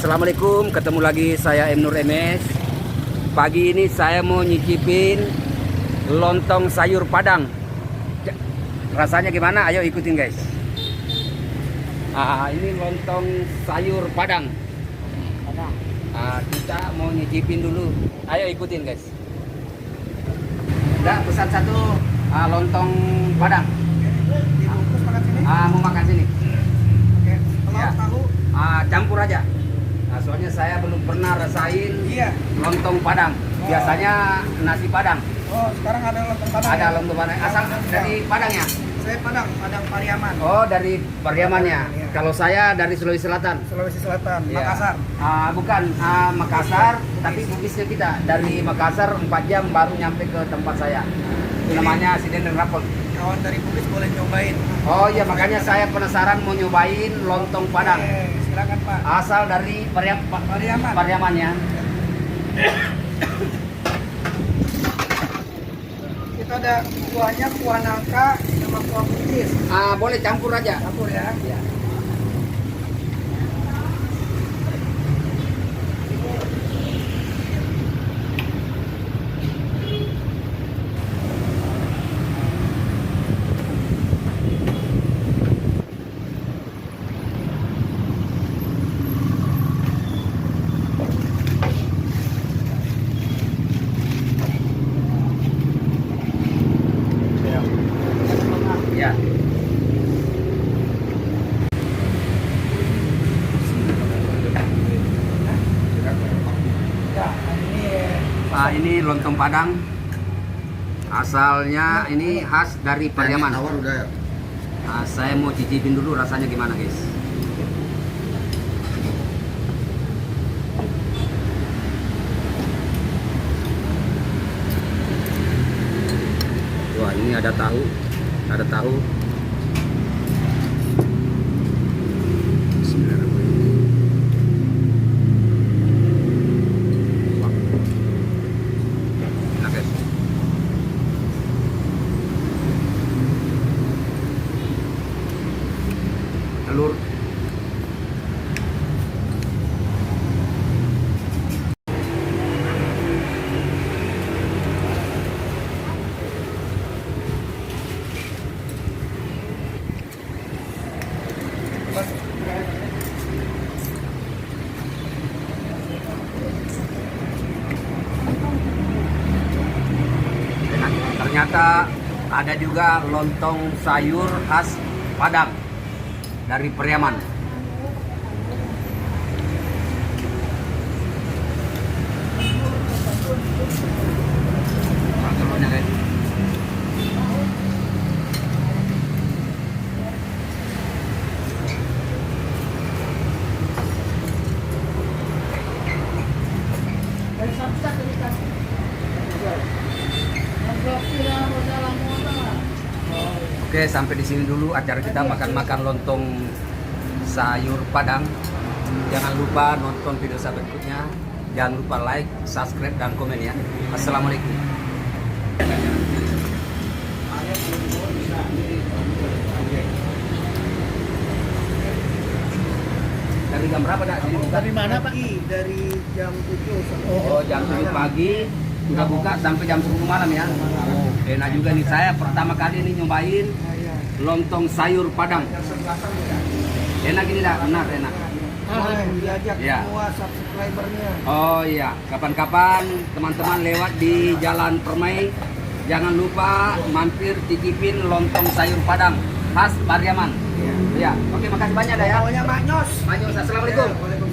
Assalamualaikum, ketemu lagi saya M. Nur MS. Pagi ini saya mau nyicipin lontong sayur Padang. Rasanya gimana? Ayo ikutin guys. Ini lontong sayur Padang. Kita mau nyicipin dulu. Ayo ikutin guys. Udah pesan satu lontong Padang. Dibungkus makan sini. Mau makan sini. Oke. Telur, Ya. tahu. Campur aja. Soalnya saya belum pernah rasain Iya. lontong Padang. Biasanya nasi Padang. Oh, sekarang ada lontong Padang. Ada ya? lontong Padang. Asal dari Padang ya? Saya Padang Pariaman. Oh, dari Pariamannya. Iya. Kalau saya dari Sulawesi Selatan. Sulawesi Selatan, Iya. Makassar. Bukan Makassar, tapi Bugisnya kita dari Makassar 4 jam baru nyampe ke tempat saya. Itu namanya Sinden Rapol. Kawan dari Bugis boleh nyobain. Oh iya, makanya saya penasaran mau nyobain lontong Padang. Oke, silakan Pak. Asal dari Pariaman. Pariaman ya. Kita ada kuahnya, kuah nangka sama kuah Bugis. Boleh campur aja. Campur ya. Ya. Ya. Ya, ini Ini lontong Padang. Asalnya ini khas dari Pariaman. Saya mau cicipin dulu rasanya gimana guys. Wah, ini ada tahu. Ada tahu. Enak guys. Telur. Enak. Ternyata ada juga lontong sayur khas Padang dari Pariaman. Telurnya guys. Oke, sampai di sini dulu acara kita makan-makan lontong sayur Padang. Jangan lupa nonton video saya berikutnya. Jangan lupa like, subscribe, dan komen ya. Assalamualaikum. Dari jam berapa dah? dari mana Pak? Dari jam 7. Oh, jam 7 pagi udah buka sampai jam 10 malam ya. Enak juga nih, saya pertama kali ini nyobain lontong sayur Padang. Enak ini dah, benar enak. Boleh diajak Iya. semua subscribernya. Oh iya, kapan-kapan teman-teman lewat di Jalan Permai, jangan lupa mampir cicipin lontong sayur Padang khas Pariaman. Iya. Ya, oke, makasih banyak dah ya. Pokoknya Mak Nyos. Maju, assalamualaikum. Ya, boleh.